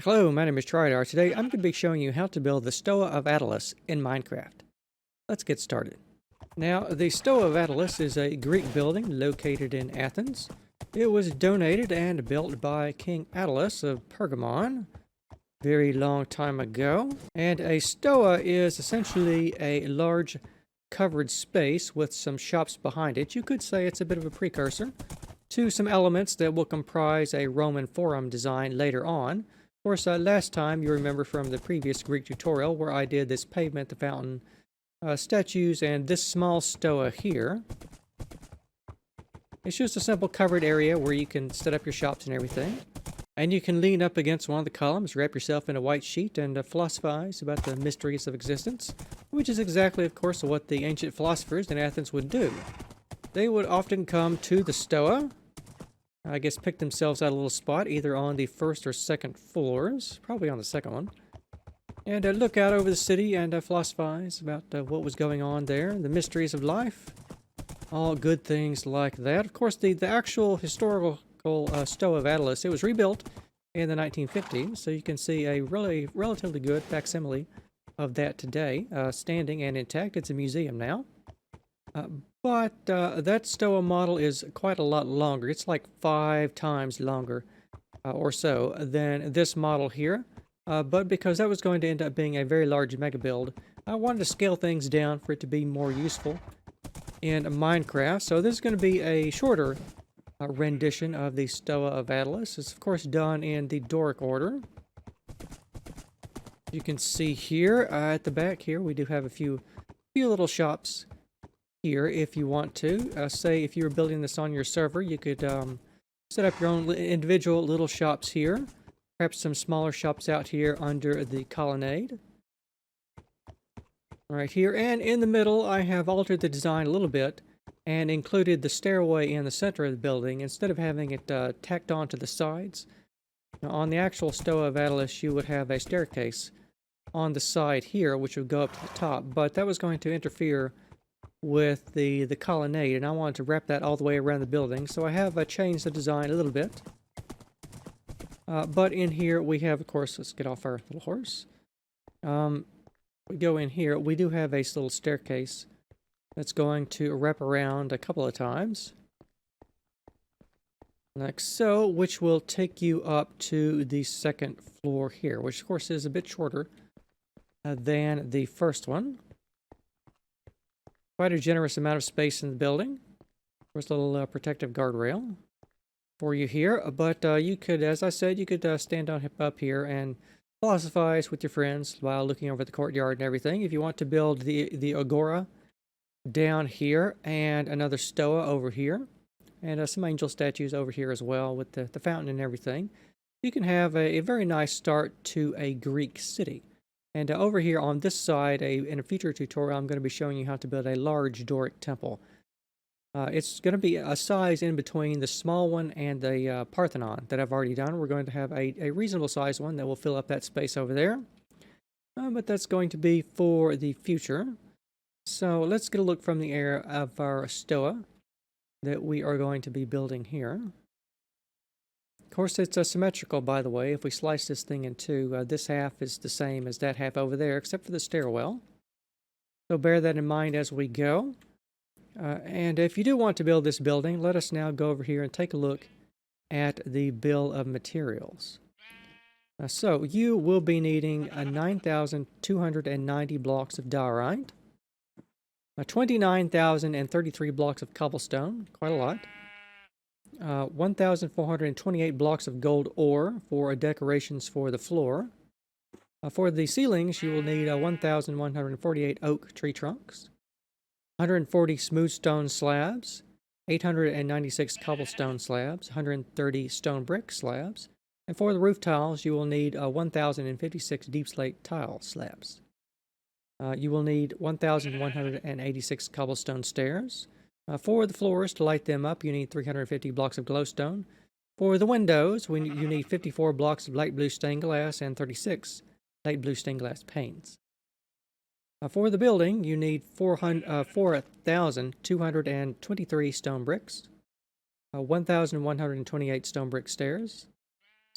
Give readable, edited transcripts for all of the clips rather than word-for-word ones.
Hello, my name is Trydar. Today I'm going to be showing you how to build the Stoa of Attalus in Minecraft. Let's get started. Now, the Stoa of Attalus is a Greek building located in Athens. It was donated and built by King Attalus of Pergamon very long time ago. And a Stoa is essentially a large covered space with some shops behind it. You could say it's a bit of a precursor to some elements that will comprise a Roman forum design later on. Of course, last time you remember from the previous Greek tutorial where I did this pavement, the fountain, statues, and this small stoa here. It's just a simple covered area where you can set up your shops and everything. And you can lean up against one of the columns, wrap yourself in a white sheet, and philosophize about the mysteries of existence, which is exactly, of course, what the ancient philosophers in Athens would do. They would often come to the stoa, I guess pick themselves out a little spot, either on the first or second floors, probably on the second one, and look out over the city and philosophize about what was going on there, the mysteries of life, all good things like that. Of course, the actual historical Stoa of Attalus, it was rebuilt in the 1950s, so you can see a relatively good facsimile of that today, standing and intact. It's a museum now. But that Stoa model is quite a lot longer. It's like 5 times longer or so than this model here. But because that was going to end up being a very large mega build, I wanted to scale things down for it to be more useful in Minecraft. So this is going to be a shorter rendition of the Stoa of Attalus. It's of course done in the Doric order. You can see here at the back here we do have a few little shops here if you want to. Say if you were building this on your server, you could set up your own individual little shops here. Perhaps some smaller shops out here under the colonnade. Right here, and in the middle I have altered the design a little bit and included the stairway in the center of the building instead of having it tacked on to the sides. Now, on the actual Stoa of Attalus you would have a staircase on the side here which would go up to the top, but that was going to interfere with the colonnade, and I wanted to wrap that all the way around the building, so I have changed the design a little bit. But in here we have, of course, let's get off our little horse. We go in here, we do have a little staircase that's going to wrap around a couple of times. Like so, which will take you up to the second floor here, which of course is a bit shorter than the first one. Quite a generous amount of space in the building. Of course, a little protective guardrail for you here. But you could, as I said, you could stand up here and philosophize with your friends while looking over the courtyard and everything. If you want to build the agora down here and another stoa over here, and some angel statues over here as well with the fountain and everything, you can have a very nice start to a Greek city. And over here on this side, in a future tutorial, I'm going to be showing you how to build a large Doric temple. It's going to be a size in between the small one and the Parthenon that I've already done. We're going to have a reasonable size one that will fill up that space over there. But that's going to be for the future. So let's get a look from the air of our Stoa that we are going to be building here. Of course, it's symmetrical, by the way. If we slice this thing in two, this half is the same as that half over there, except for the stairwell. So bear that in mind as we go. And if you do want to build this building, let us now go over here and take a look at the bill of materials. So you will be needing 9,290 blocks of diorite, 29,033 blocks of cobblestone, quite a lot, 1,428 blocks of gold ore for decorations for the floor. For the ceilings, you will need 1,148 oak tree trunks, 140 smooth stone slabs, 896 cobblestone slabs, 130 stone brick slabs, and for the roof tiles, you will need 1,056 deep slate tile slabs. You will need 1,186 cobblestone stairs. For the floors, to light them up, you need 350 blocks of glowstone. For the windows, you need 54 blocks of light blue stained glass and 36 light blue stained glass panes. For the building, you need 4,223 stone bricks, 1,128 stone brick stairs,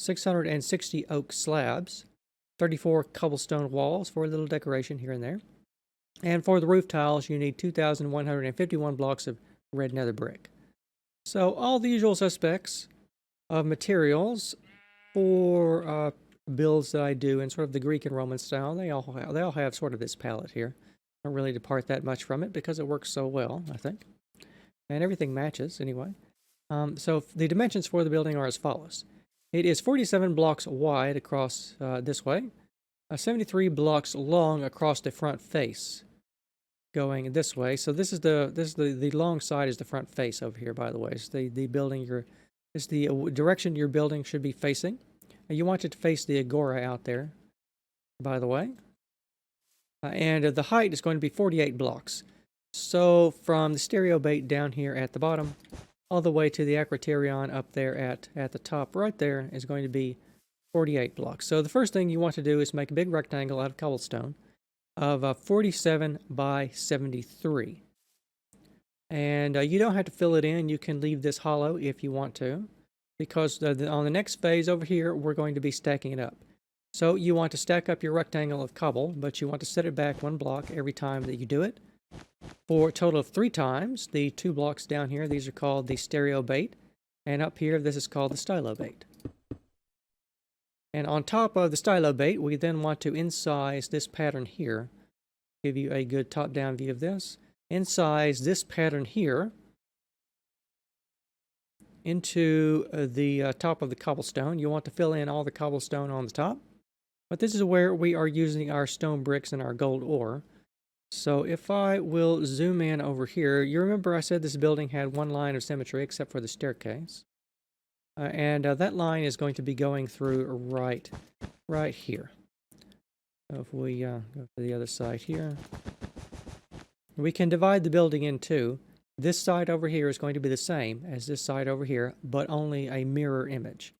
660 oak slabs, 34 cobblestone walls for a little decoration here and there. And for the roof tiles, you need 2,151 blocks of red nether brick. So all the usual suspects of materials for builds that I do in sort of the Greek and Roman style. They all have sort of this palette here. I don't really depart that much from it because it works so well, I think. And everything matches anyway. So the dimensions for the building are as follows. It is 47 blocks wide across this way, 73 blocks long across the front face, going this way. So this is the long side is the front face over here. By the way, it's the building it's the direction your building should be facing. And you want it to face the agora out there. By the way, and the height is going to be 48 blocks. So from the stereo bait down here at the bottom, all the way to the acroterion up there at the top right there is going to be 48 blocks. So the first thing you want to do is make a big rectangle out of cobblestone of 47 by 73. And you don't have to fill it in. You can leave this hollow if you want to, because on the next phase over here, we're going to be stacking it up. So you want to stack up your rectangle of cobble, but you want to set it back 1 block every time that you do it. For a total of 3 times, the 2 blocks down here, these are called the stereo bait. And up here, this is called the stylo bait. And on top of the stylo bait, we then want to incise this pattern here. Give you a good top-down view of this. Incise this pattern here into the top of the cobblestone. You want to fill in all the cobblestone on the top. But this is where we are using our stone bricks and our gold ore. So if I will zoom in over here, you remember I said this building had 1 line of symmetry except for the staircase. And that line is going to be going through right here. So if we go to the other side here, we can divide the building in 2. This side over here is going to be the same as this side over here, but only a mirror image.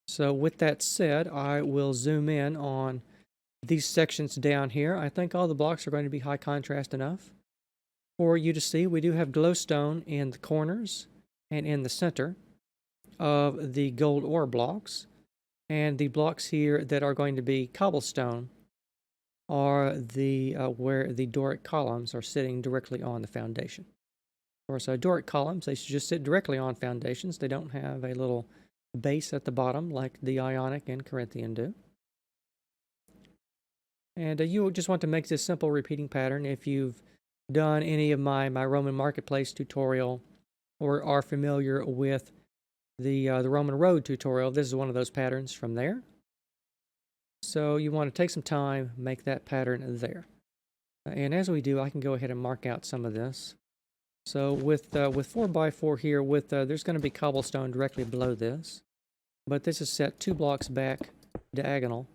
So with that said, I will zoom in on these sections down here. I think all the blocks are going to be high contrast enough for you to see. We do have glowstone in the corners and in the center of the gold ore blocks. And the blocks here that are going to be cobblestone are the where the Doric columns are sitting directly on the foundation. Of course, Doric columns, they should just sit directly on foundations. They don't have a little base at the bottom like the Ionic and Corinthian do. And you just want to make this simple repeating pattern. If you've done any of my Roman Marketplace tutorial or are familiar with the Roman Road tutorial, this is one of those patterns from there. So you want to take some time, make that pattern there. And as we do, I can go ahead and mark out some of this. So with 4x4 here, there's going to be cobblestone directly below this. But this is set 2 blocks back diagonal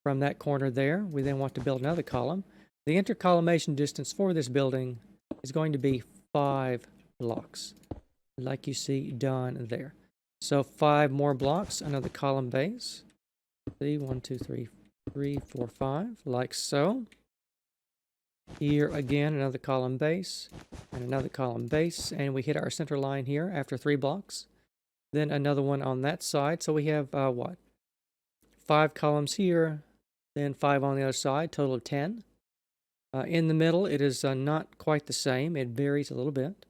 from that corner there. We then want to build another column. The intercolumnation distance for this building is going to be 5 blocks, like you see done there. So 5 more blocks, another column base. 1, 2, 3, 4, 5, like so. Here again, another column base, and another column base, and we hit our center line here after 3 blocks. Then another one on that side, so we have, 5 columns here, then 5 on the other side, total of 10. In the middle, it is not quite the same. It varies a little bit.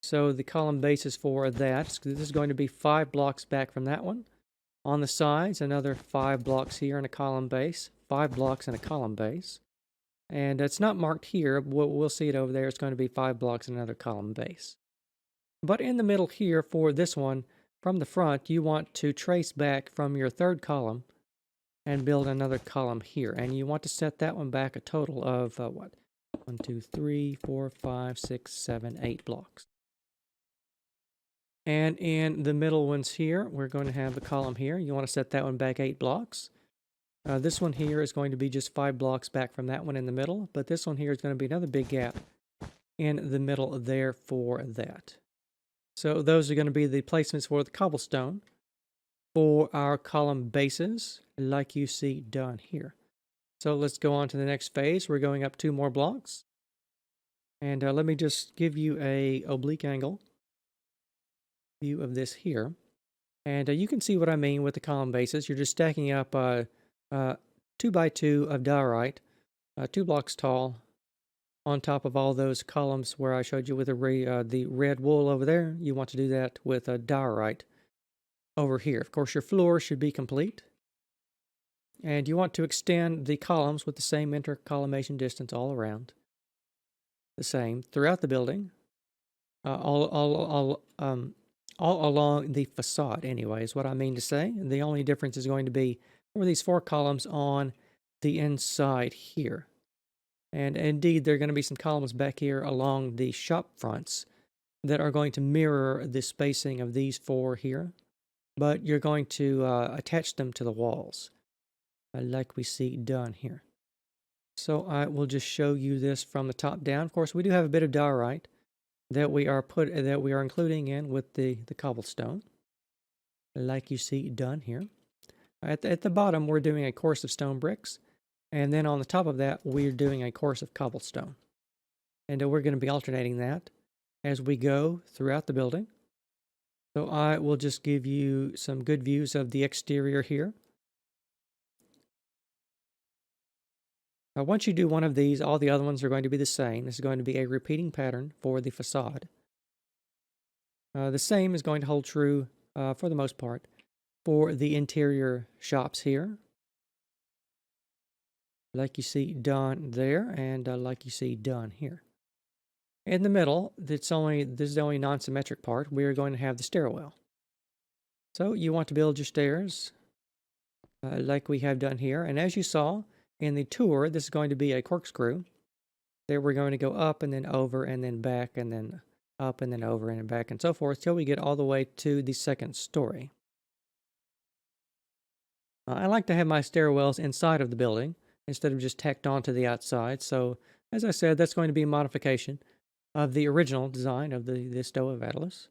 So the column bases for that, this is going to be 5 blocks back from that one. On the sides, another 5 blocks here and a column base, 5 blocks and a column base. And it's not marked here. We'll see it over there. It's going to be 5 blocks and another column base. But in the middle here for this one, from the front, you want to trace back from your 3rd column and build another column here. And you want to set that one back a total of, 1, 2, 3, 4, 5, 6, 7, 8 blocks. And in the middle ones here, we're going to have a column here. You want to set that one back 8 blocks. This one here is going to be just 5 blocks back from that one in the middle, but this one here is going to be another big gap in the middle there for that. So those are going to be the placements for the cobblestone for our column bases, like you see done here. So let's go on to the next phase. We're going up 2 more blocks. And let me just give you a oblique angle view of this here. And you can see what I mean with the column bases. You're just stacking up 2 by 2 of diorite, 2 blocks tall, on top of all those columns where I showed you with the red wool over there. You want to do that with a diorite over here. Of course, your floor should be complete. And you want to extend the columns with the same intercolumnation distance all around. The same throughout the building. All along the facade, anyway, is what I mean to say. The only difference is going to be for these 4 columns on the inside here. And indeed, there are going to be some columns back here along the shop fronts that are going to mirror the spacing of these 4 here. But you're going to attach them to the walls, like we see done here. So I will just show you this from the top down. Of course, we do have a bit of diorite that we are including in with the cobblestone, like you see done here. At the bottom, we're doing a course of stone bricks, and then on the top of that, we're doing a course of cobblestone. And we're going to be alternating that as we go throughout the building. So I will just give you some good views of the exterior here. Once you do one of these, all the other ones are going to be the same. This is going to be a repeating pattern for the facade. The same is going to hold true, for the most part, for the interior shops here. Like you see done there, and like you see done here. In the middle, this is the only non-symmetric part. We are going to have the stairwell. So you want to build your stairs like we have done here. And as you saw in the tour, this is going to be a corkscrew. There we're going to go up and then over and then back and then up and then over and back and so forth till we get all the way to the 2nd story. I like to have my stairwells inside of the building instead of just tacked onto the outside. So, as I said, that's going to be a modification of the original design of the Stoa of Attalus.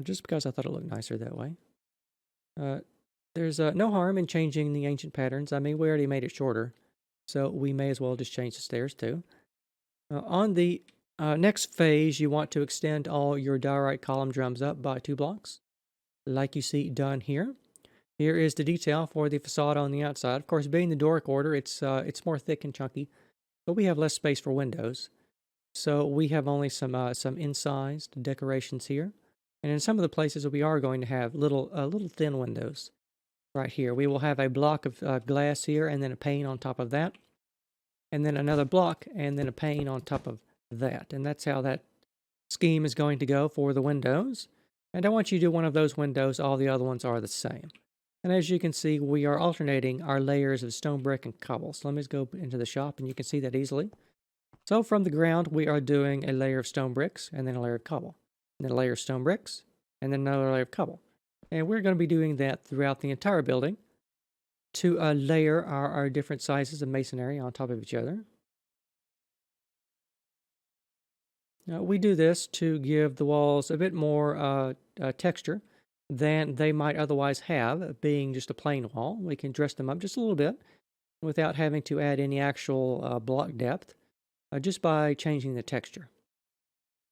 Just because I thought it looked nicer that way. There's no harm in changing the ancient patterns. I mean, we already made it shorter, so we may as well just change the stairs too. On the next phase, you want to extend all your diorite column drums up by 2 blocks, like you see done here. Here is the detail for the facade on the outside. Of course, being the Doric order, it's more thick and chunky, but we have less space for windows. So we have only some incised decorations here. And in some of the places we are going to have little thin windows right here. We will have a block of glass here and then a pane on top of that. And then another block and then a pane on top of that. And that's how that scheme is going to go for the windows. And I want you to do one of those windows. All the other ones are the same. And as you can see, we are alternating our layers of stone brick and cobble. So let me just go into the shop and you can see that easily. So from the ground, we are doing a layer of stone bricks and then a layer of cobble. And then a layer of stone bricks and then another layer of cobble. And we're going to be doing that throughout the entire building to layer our different sizes of masonry on top of each other. Now, we do this to give the walls a bit more texture than they might otherwise have, being just a plain wall. We can dress them up just a little bit without having to add any actual block depth, just by changing the texture.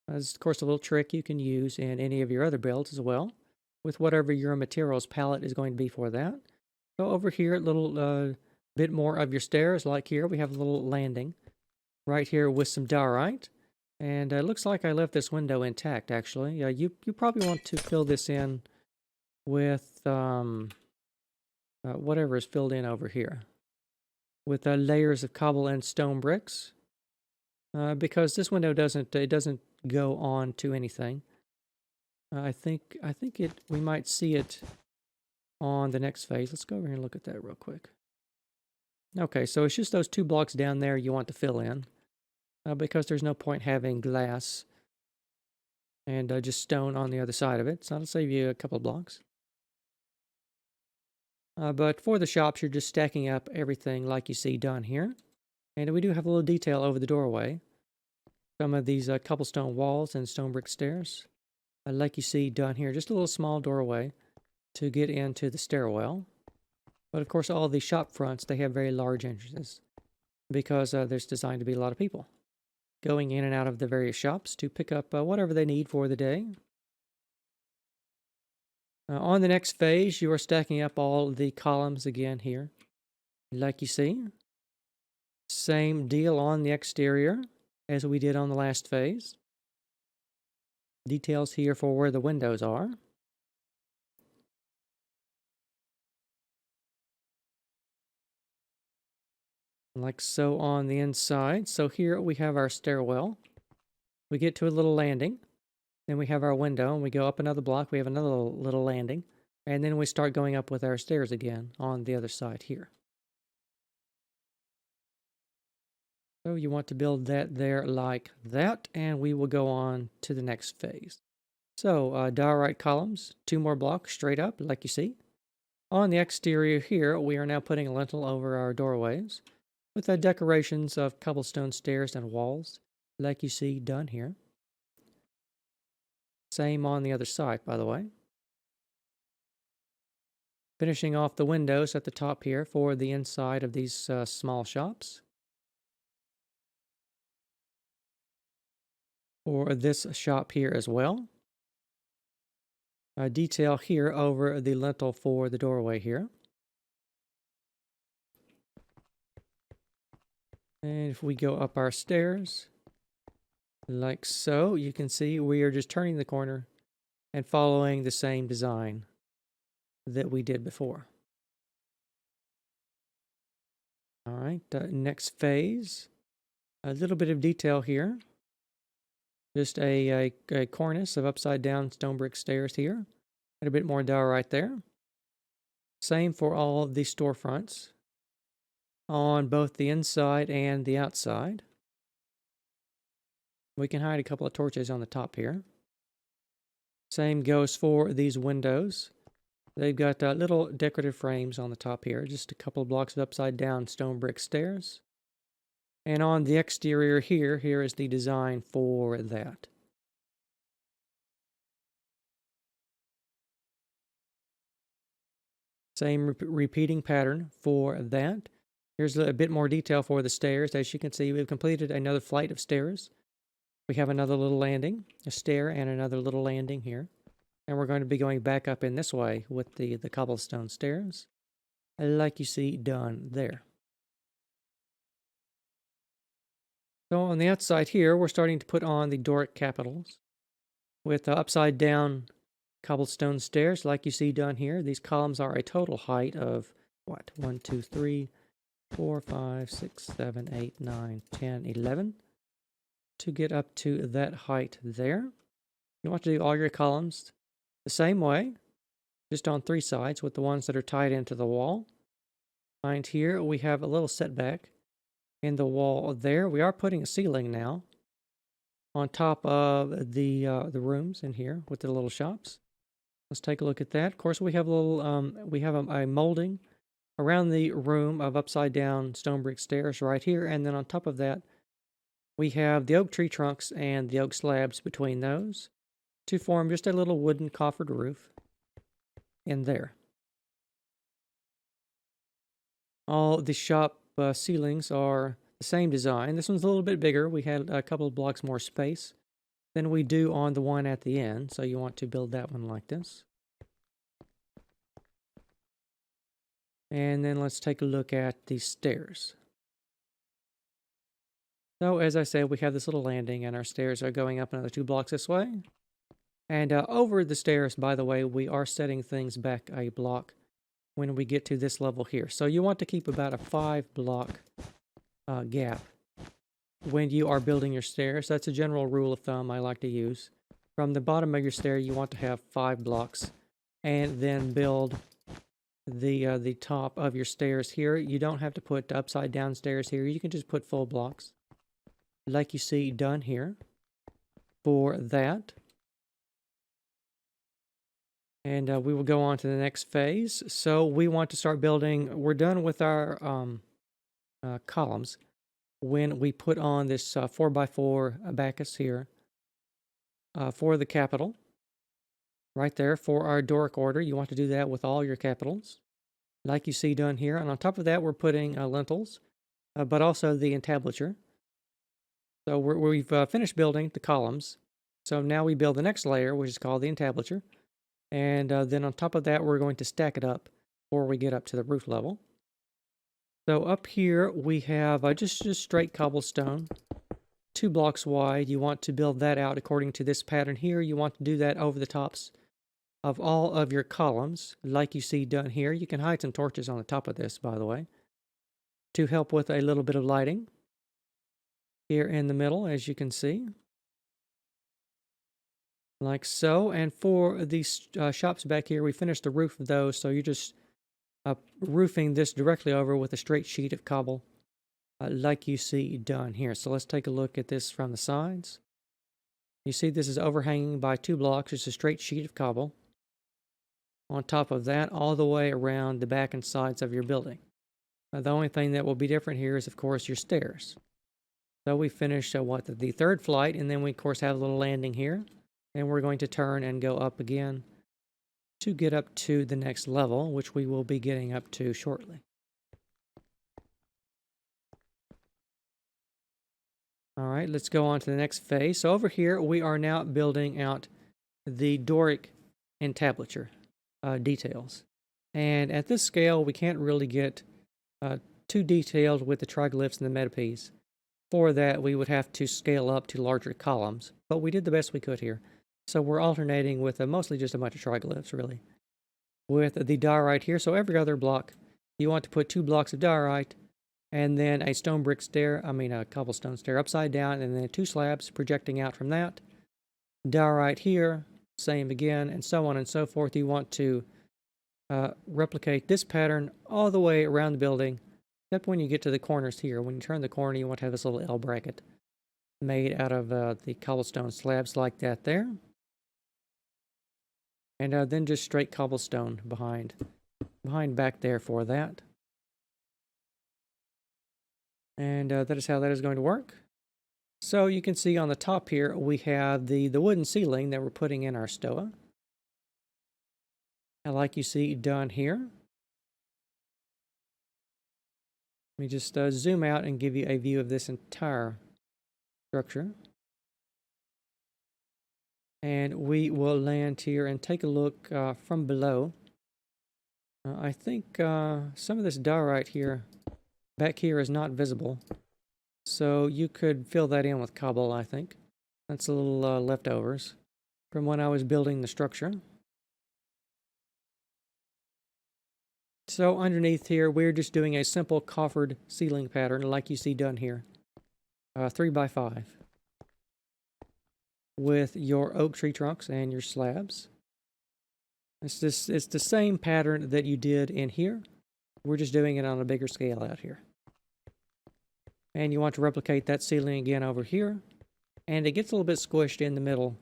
This is, of course, a little trick you can use in any of your other builds as well, with whatever your materials palette is going to be for that. So over here, a little bit more of your stairs, like here, we have a little landing right here with some diorite. And it looks like I left this window intact, actually. You probably want to fill this in with whatever is filled in over here, with layers of cobble and stone bricks, because this window doesn't go on to anything. I think we might see it on the next phase. Let's go over here and look at that real quick. Okay, so it's just those 2 blocks down there you want to fill in, because there's no point having glass and just stone on the other side of it. So that'll save you a couple of blocks. But for the shops, you're just stacking up everything like you see done here. And we do have a little detail over the doorway. Some of these cobblestone walls and stone brick stairs, like you see done here. Just a little small doorway to get into the stairwell. But of course, all the shop fronts, they have very large entrances because there's designed to be a lot of people going in and out of the various shops to pick up whatever they need for the day. On the next phase, you are stacking up all the columns again here, like you see. Same deal on the exterior as we did on the last phase. Details here for where the windows are. Like so on the inside. So here we have our stairwell. We get to a little landing. Then we have our window, and we go up another block. We have another little landing. And then we start going up with our stairs again on the other side here. So you want to build that there like that, and we will go on to the next phase. So diorite columns, 2 more blocks straight up, like you see. On the exterior here, we are now putting a lintel over our doorways with the decorations of cobblestone stairs and walls, like you see done here. Same on the other side, by the way. Finishing off the windows at the top here for the inside of these small shops. For this shop here as well. Detail here over the lintel for the doorway here. And if we go up our stairs, like so, you can see we are just turning the corner and following the same design that we did before. All right, next phase. A little bit of detail here. Just a cornice of upside down stone brick stairs here. And a bit more diorite there. Same for all of the storefronts on both the inside and the outside. We can hide a couple of torches on the top here. Same goes for these windows. They've got little decorative frames on the top here. Just a couple of blocks of upside down stone brick stairs. And on the exterior here is the design for that. Same repeating pattern for that. Here's a bit more detail for the stairs. As you can see, we've completed another flight of stairs. We have another little landing, a stair, and another little landing here. And we're going to be going back up in this way with the cobblestone stairs, like you see done there. So on the outside here, we're starting to put on the Doric capitals with upside down cobblestone stairs, like you see done here. These columns are a total height of, what, 1, 2, 3, 4, 5, 6, 7, 8, 9, 10, 11. To get up to that height there. You want to do all your columns the same way, just on 3 sides with the ones that are tied into the wall. Behind here, we have a little setback in the wall there. We are putting a ceiling now on top of the rooms in here with the little shops. Let's take a look at that. Of course, we have a little a molding around the room of upside down stone brick stairs right here, and then on top of that, we have the oak tree trunks and the oak slabs between those to form just a little wooden coffered roof in there. All the shop ceilings are the same design. This one's a little bit bigger. We had a couple of blocks more space than we do on the one at the end, so you want to build that one like this. And then let's take a look at the stairs. So as I said, we have this little landing and our stairs are going up another 2 blocks this way. And over the stairs, by the way, we are setting things back a block when we get to this level here. So you want to keep about a 5 block gap when you are building your stairs. That's a general rule of thumb I like to use. From the bottom of your stair, you want to have 5 blocks and then build the top of your stairs here. You don't have to put upside down stairs here. You can just put full blocks, like you see done here for that. And we will go on to the next phase. So we want to start building. We're done with our columns when we put on this 4x4 abacus here for the capital. Right there for our Doric order. You want to do that with all your capitals, like you see done here. And on top of that, we're putting lintels, but also the entablature. So we've finished building the columns. So now we build the next layer, which is called the entablature. And then on top of that, we're going to stack it up before we get up to the roof level. So up here, we have just straight cobblestone, 2 blocks wide. You want to build that out according to this pattern here. You want to do that over the tops of all of your columns, like you see done here. You can hide some torches on the top of this, by the way, to help with a little bit of lighting here in the middle, as you can see. Like so. And for these shops back here, we finished the roof of those, so you're just roofing this directly over with a straight sheet of cobble, like you see done here. So let's take a look at this from the sides. You see this is overhanging by 2 blocks, just a straight sheet of cobble. On top of that, all the way around the back and sides of your building. The only thing that will be different here is, of course, your stairs. So we finished the 3rd flight, and then we, of course, have a little landing here. And we're going to turn and go up again to get up to the next level, which we will be getting up to shortly. All right, let's go on to the next phase. So over here, we are now building out the Doric entablature details. And at this scale, we can't really get too detailed with the triglyphs and the metopes. For that, we would have to scale up to larger columns, but we did the best we could here. So we're alternating with mostly just a bunch of triglyphs, really, with the diorite here. So every other block, you want to put 2 blocks of diorite, and then a stone brick stair, a cobblestone stair upside down, and then 2 slabs projecting out from that. Diorite here, same again, and so on and so forth. You want to replicate this pattern all the way around the building, except when you get to the corners here. When you turn the corner, you want to have this little L bracket made out of the cobblestone slabs like that there. And then just straight cobblestone behind back there for that. And that is how that is going to work. So you can see on the top here, we have the wooden ceiling that we're putting in our Stoa. And like you see done here. Let me just zoom out and give you a view of this entire structure. And we will land here and take a look from below. I think some of this diorite here, back here, is not visible. So you could fill that in with cobble, I think. That's a little leftovers from when I was building the structure. So underneath here, we're just doing a simple coffered ceiling pattern like you see done here. 3x5. With your oak tree trunks and your slabs. It's the same pattern that you did in here. We're just doing it on a bigger scale out here. And you want to replicate that ceiling again over here. And it gets a little bit squished in the middle.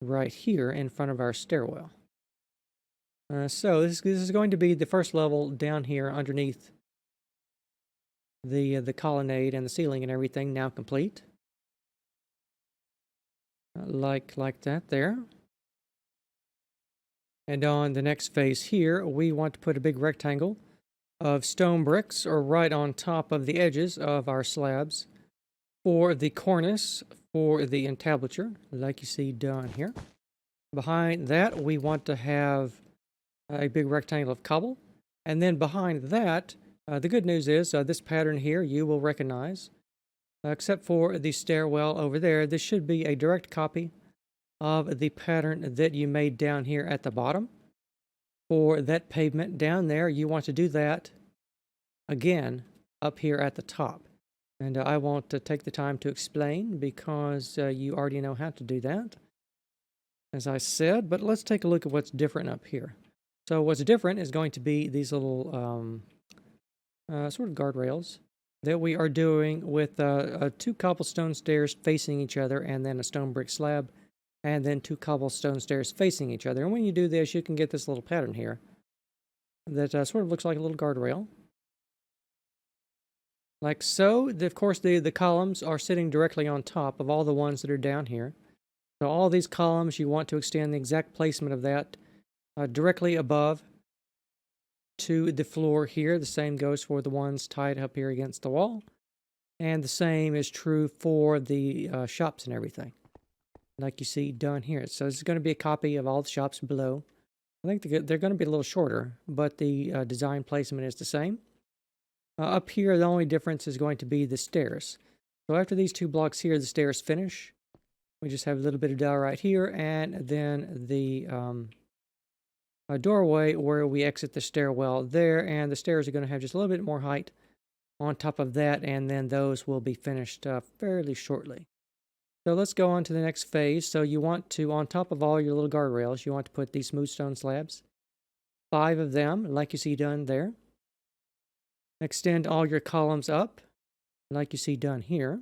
Right here in front of our stairwell. So this is going to be the first level down here underneath the colonnade and the ceiling and everything now complete. Like that there. And on the next phase here, we want to put a big rectangle of stone bricks or right on top of the edges of our slabs for the cornice for the entablature, like you see done here. Behind that, we want to have a big rectangle of cobble. And then behind that, the good news is this pattern here you will recognize. Except for the stairwell over there, this should be a direct copy of the pattern that you made down here at the bottom. For that pavement down there, you want to do that again up here at the top. And I won't take the time to explain because you already know how to do that, as I said. But let's take a look at what's different up here. So what's different is going to be these little sort of guardrails that we are doing with 2 cobblestone stairs facing each other and then a stone brick slab and then 2 cobblestone stairs facing each other. And when you do this, you can get this little pattern here that sort of looks like a little guardrail. Like so. Of course, the columns are sitting directly on top of all the ones that are down here. So all these columns, you want to extend the exact placement of that directly above to the floor here. The same goes for the ones tied up here against the wall. And the same is true for the shops and everything. like you see done here. So this is going to be a copy of all the shops below. I think they're going to be a little shorter, but the design placement is the same. Up here, the only difference is going to be the stairs. So after these 2 blocks here, the stairs finish. We just have a little bit of dowel right here, and then the doorway where we exit the stairwell there, and the stairs are going to have just a little bit more height on top of that, and then those will be finished fairly shortly. So let's go on to the next phase. So you want to, on top of all your little guardrails, you want to put these smooth stone slabs. 5 of them, like you see done there. Extend all your columns up, like you see done here.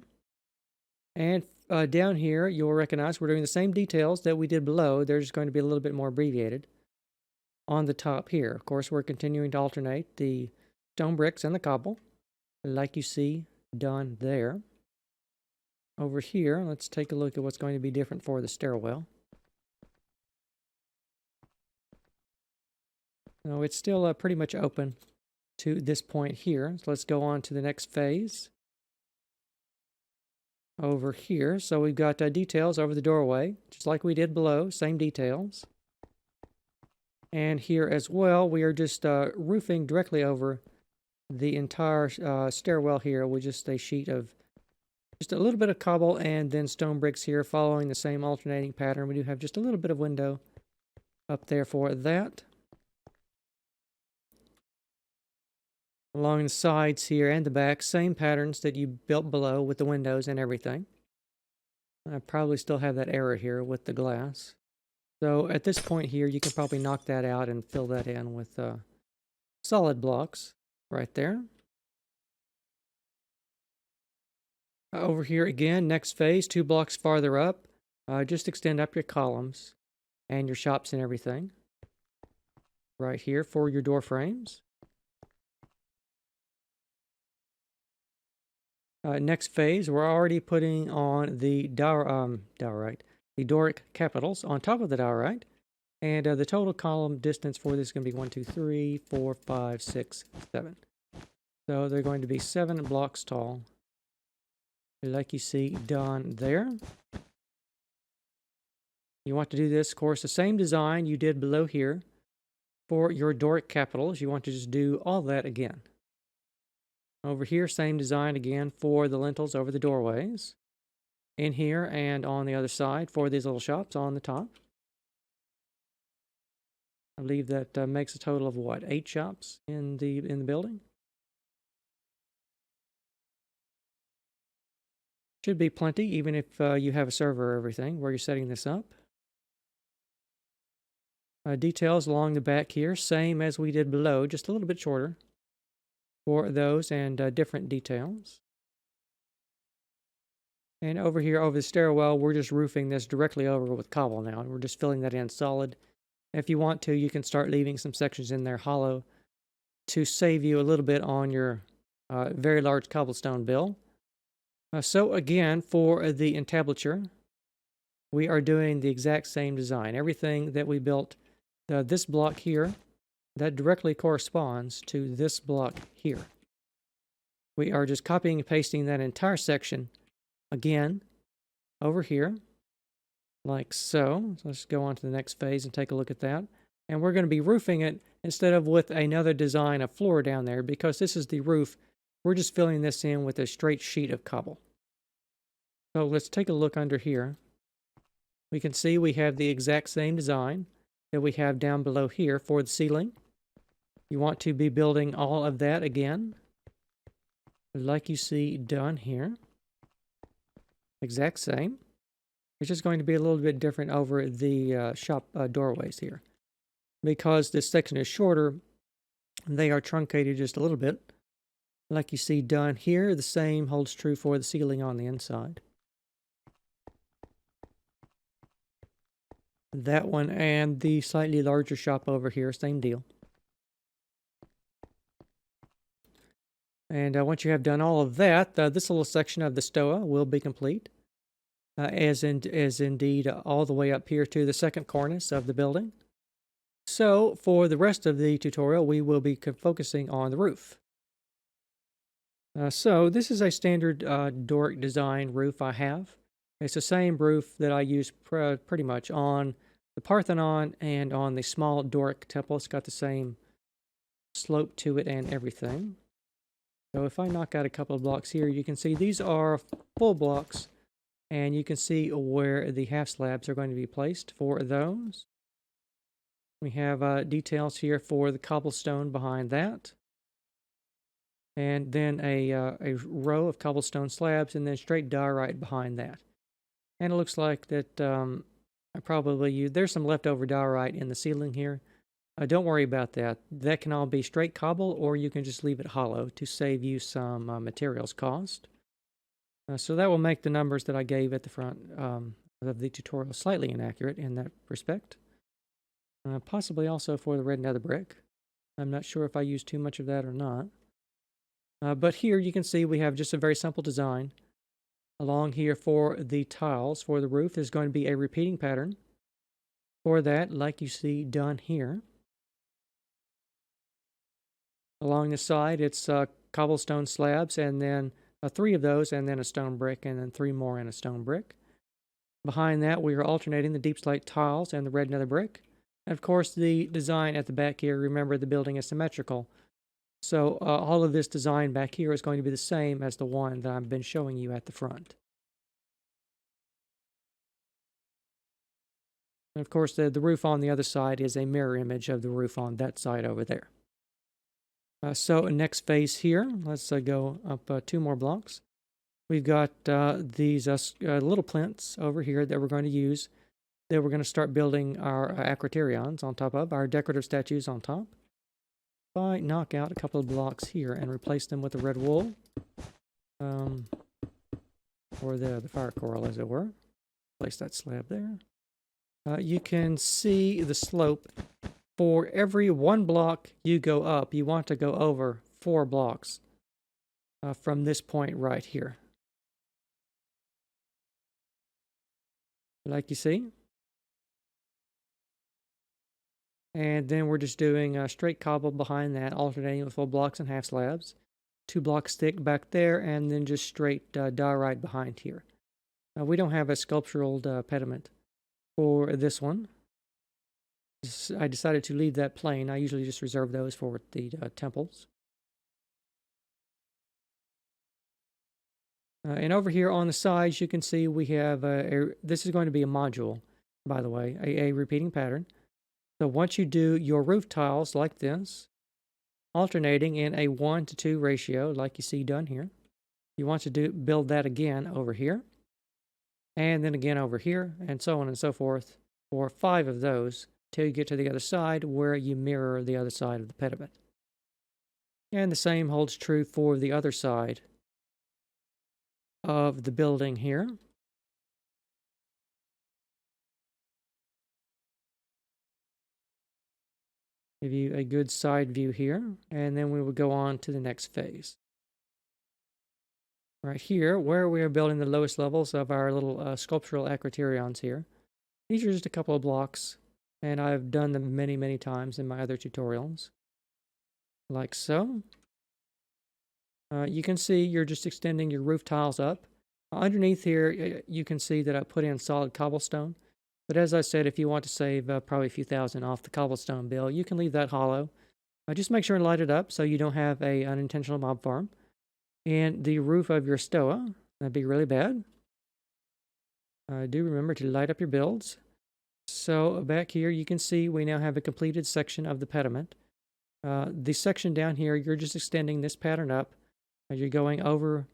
And down here, you'll recognize we're doing the same details that we did below. They're just going to be a little bit more abbreviated. On the top here, of course, we're continuing to alternate the stone bricks and the cobble, like you see done there. Over here, let's take a look at what's going to be different for the stairwell. No, it's still pretty much open to this point here. So let's go on to the next phase. Over here, so we've got details over the doorway, just like we did below, same details. And here as well, we are just roofing directly over the entire stairwell here with just a sheet of just a little bit of cobble and then stone bricks here, following the same alternating pattern. We do have just a little bit of window up there for that. Along the sides here and the back, same patterns that you built below with the windows and everything. I probably still have that error here with the glass. So at this point here, you can probably knock that out and fill that in with solid blocks right there. Over here again, next phase, 2 blocks farther up, just extend up your columns and your shops and everything. Right here for your door frames. Next phase, we're already putting on the the Doric capitals on top of the diorite. And the total column distance for this is going to be 1, 2, 3, 4, 5, 6, 7. So they're going to be 7 blocks tall, like you see done there. You want to do this, of course, the same design you did below here for your Doric capitals. You want to just do all that again. Over here, same design again for the lintels over the doorways. In here and on the other side for these little shops on the top. I believe that makes a total of what, 8 shops in the building? Should be plenty, even if you have a server or everything where you're setting this up. Details along the back here, same as we did below, just a little bit shorter for those and different details. And over here, over the stairwell, we're just roofing this directly over with cobble now. We're just filling that in solid. If you want to, you can start leaving some sections in there hollow to save you a little bit on your very large cobblestone bill. So again, for the entablature, we are doing the exact same design. Everything that we built, this block here, that directly corresponds to this block here. We are just copying and pasting that entire section again over here, like so. So let's go on to the next phase and take a look at that. And we're going to be roofing it instead of with another design of floor down there, because this is the roof. We're just filling this in with a straight sheet of cobble. So let's take a look under here. We can see we have the exact same design that we have down below here for the ceiling. You want to be building all of that again, like you see done here. Exact same. It's just going to be a little bit different over the shop doorways here. Because this section is shorter, they are truncated just a little bit. Like you see done here, the same holds true for the ceiling on the inside. That one and the slightly larger shop over here, same deal. And once you have done all of that, this little section of the Stoa will be complete. As indeed all the way up here to the second cornice of the building. So for the rest of the tutorial, we will be focusing on the roof. So this is a standard Doric design roof I have. It's the same roof that I use pretty much on the Parthenon and on the small Doric temple. It's got the same slope to it and everything. So if I knock out a couple of blocks here, you can see these are full blocks, and you can see where the half slabs are going to be placed for those. We have details here for the cobblestone behind that, and then a row of cobblestone slabs, and then straight diorite behind that. And it looks like that I probably used, there's some leftover diorite in the ceiling here. Don't worry about that. That can all be straight cobble, or you can just leave it hollow to save you some materials cost. So that will make the numbers that I gave at the front of the tutorial slightly inaccurate in that respect. Possibly also for the red nether brick. I'm not sure if I used too much of that or not. But here you can see we have just a very simple design. Along here for the tiles for the roof, there's going to be a repeating pattern for that, like you see done here. Along the side, it's cobblestone slabs, and then 3 of those, and then a stone brick, and then 3 more and a stone brick. Behind that, we are alternating the deep slate tiles and the red nether brick. And of course, the design at the back here, remember the building is symmetrical. So all of this design back here is going to be the same as the one that I've been showing you at the front. And of course, the roof on the other side is a mirror image of the roof on that side over there. So next phase here, let's go up 2 more blocks. We've got these little plinths over here that we're going to use, that we're going to start building our acroterions on top of, our decorative statues on top. If I knock out a couple of blocks here and replace them with the red wool, or the fire coral as it were, place that slab there. You can see the slope. For every 1 block you go up, you want to go over 4 blocks from this point right here. Like you see. And then we're just doing straight cobble behind that, alternating with full blocks and half slabs. 2 blocks thick back there, and then just straight diorite behind here. We don't have a sculptural pediment for this one. I decided to leave that plain. I usually just reserve those for the temples. And over here on the sides, you can see we have this is going to be a module, by the way, a repeating pattern. So once you do your roof tiles like this, alternating in a 1:2 ratio, like you see done here, you want to build that again over here, and then again over here, and so on and so forth, for 5 of those, till you get to the other side where you mirror the other side of the pediment. And the same holds true for the other side of the building here. Give you a good side view here, and then we will go on to the next phase. Right here, where we are building the lowest levels of our little sculptural acroterions here. These are just a couple of blocks, and I've done them many, many times in my other tutorials. Like so. You can see you're just extending your roof tiles up. Underneath here, you can see that I put in solid cobblestone. But as I said, if you want to save probably a few thousand off the cobblestone bill, you can leave that hollow. Just make sure and light it up so you don't have an unintentional mob farm. And the roof of your Stoa, that'd be really bad. Do remember to light up your builds. So back here, you can see we now have a completed section of the pediment. The section down here, you're just extending this pattern up. You're going over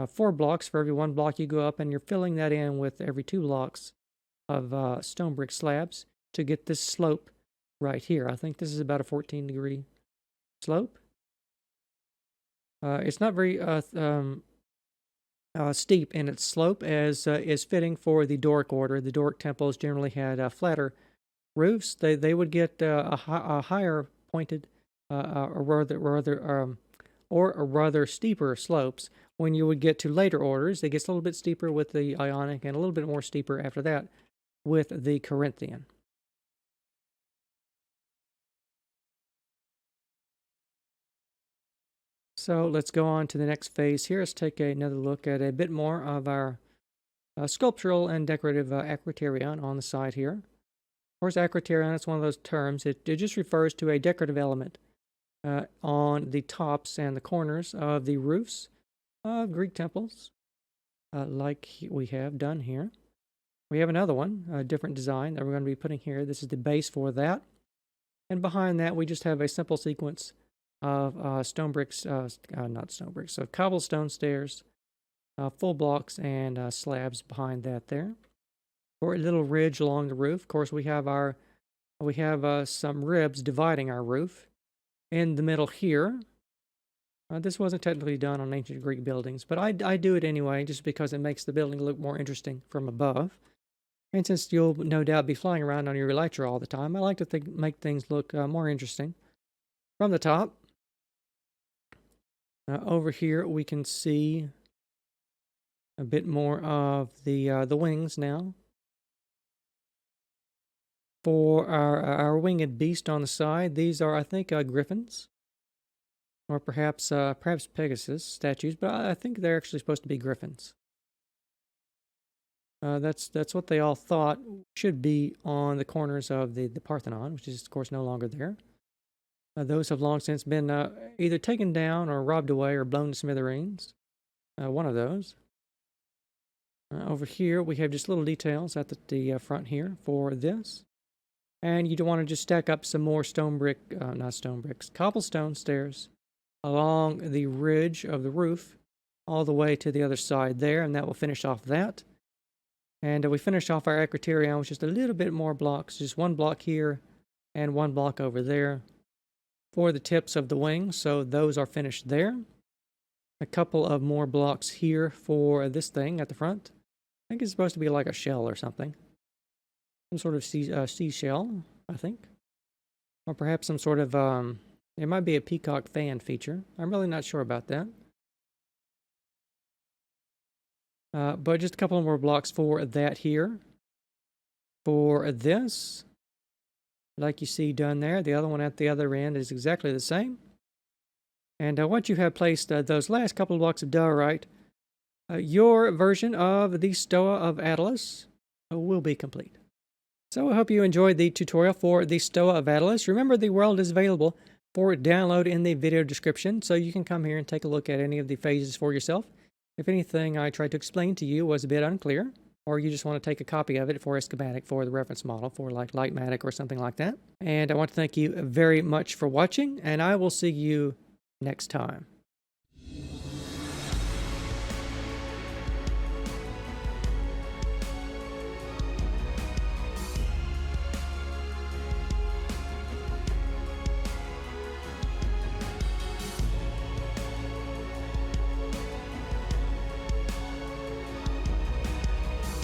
4 blocks. For every 1 block you go up, and you're filling that in with every 2 blocks of stone brick slabs to get this slope right here. I think this is about a 14-degree slope. It's not very steep in its slope, as is fitting for the Doric order. The Doric temples generally had flatter roofs. They would get a higher pointed, or rather steeper slopes. When you would get to later orders, it gets a little bit steeper with the Ionic, and a little bit more steeper after that with the Corinthian. So let's go on to the next phase here. Let's take another look at a bit more of our sculptural and decorative acroterion on the side here. Of course, acroterion is one of those terms. It just refers to a decorative element on the tops and the corners of the roofs of Greek temples, like we have done here. We have another one, a different design that we're going to be putting here. This is the base for that. And behind that, we just have a simple sequence of stone bricks, not stone bricks, so cobblestone stairs, full blocks, and slabs behind that there. For a little ridge along the roof. Of course, we have some ribs dividing our roof. In the middle here, this wasn't technically done on ancient Greek buildings, but I do it anyway, just because it makes the building look more interesting from above. And since you'll no doubt be flying around on your elytra all the time, I like to make things look more interesting. From the top, over here we can see a bit more of the wings now. For our winged beast on the side, these are, I think, griffins, or perhaps Pegasus statues, but I think they're actually supposed to be griffins. That's what they all thought should be on the corners of the Parthenon, which is, of course, no longer there. Those have long since been either taken down or robbed away or blown to smithereens. One of those. Over here, we have just little details at the front here for this. And you don't want to just stack up some more cobblestone stairs along the ridge of the roof all the way to the other side there, and that will finish off that. And we finish off our acroterion with just a little bit more blocks, just one block here and one block over there for the tips of the wings, so those are finished there. A couple of more blocks here for this thing at the front. I think it's supposed to be like a shell or something. Some sort of seashell, I think. Or perhaps some sort of, it might be a peacock fan feature. I'm really not sure about that. But just a couple more blocks for that here. For this, like you see done there, the other one at the other end is exactly the same. And once you have placed those last couple of blocks of diorite, your version of the Stoa of Attalus will be complete. So I hope you enjoyed the tutorial for the Stoa of Attalus. Remember, the world is available for download in the video description, so you can come here and take a look at any of the phases for yourself. If anything I tried to explain to you was a bit unclear, or you just want to take a copy of it for a schematic for the reference model for like Lightmatic or something like that. And I want to thank you very much for watching, and I will see you next time.